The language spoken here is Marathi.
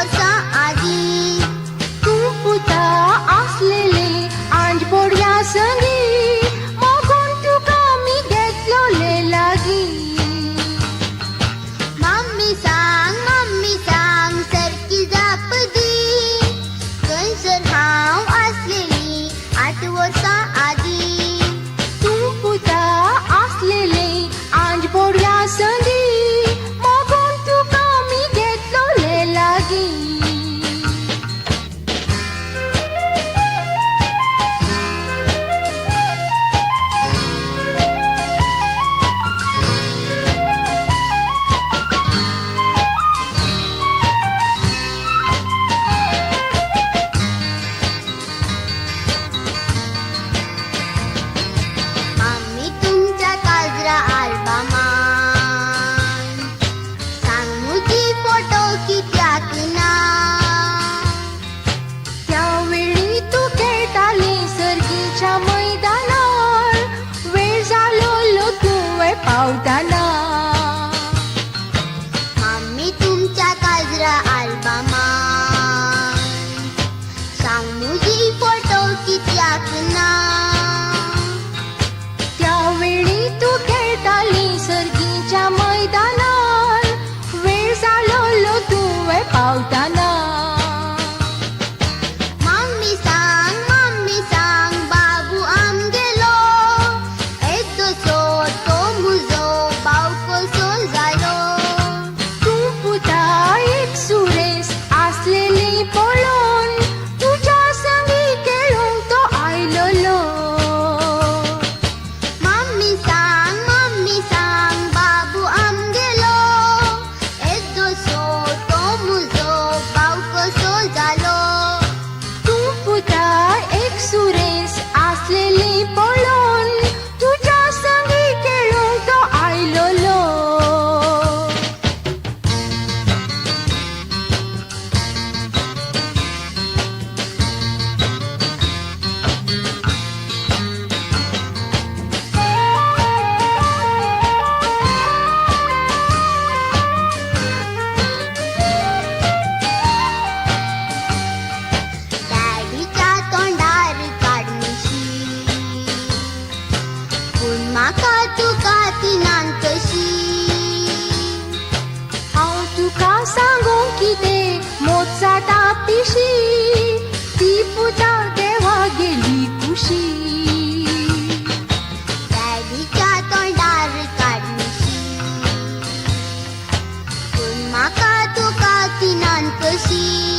वर्षा आधी तू पुता असलेले अंजबोड्या संगी मागून तुका मी घेतलो लागी मम्मी सांग सरकी जापदी थंयसर हांव असलेली 8 वर्षा आधी तू पुता असलेले अंजबोड्या संगी मागून तुका मी घेतलो लागी आम्ही तुमच्या काजरा अल्बमान सांगूची फोटो कित्याक ना त्यावेळी तू खेळटाली सर्गीच्या मैदानार वेळ जालो तुवें पावताना आम्ही तुमच्या काजरा अल्बमान सांगूची फोटो कित्याक ना त्यावेळी तू खेळटाली सर्गीच्या मैदानार वेळ जालो तुवें पावताना मम्मी सांग बाबू आमगेलो येदोसो तो मुजो भाव कसो जालो तू पुता एक सुरेस असलेली पळोवन तुझ्या संगी खेळूंक तो आयलोलो मम्मी सांग बाबू आमगेलो येदोसो तो मुजो भाव कसो जालो तू पुता एक सुरेस असलेली पळोवन तुझ्या संगी खेळूंक तो आयलोलो डॅडीच्या तोंडार काडमिशी पूण म्हाका तुका तिनान कशी हांव तुका सांगूंक कितें मोचाटा पिशी ती पुता देवा गेली कुशी डॅडीच्या तोंडार काडमिशी पूण म्हाका तुका तिनान कशी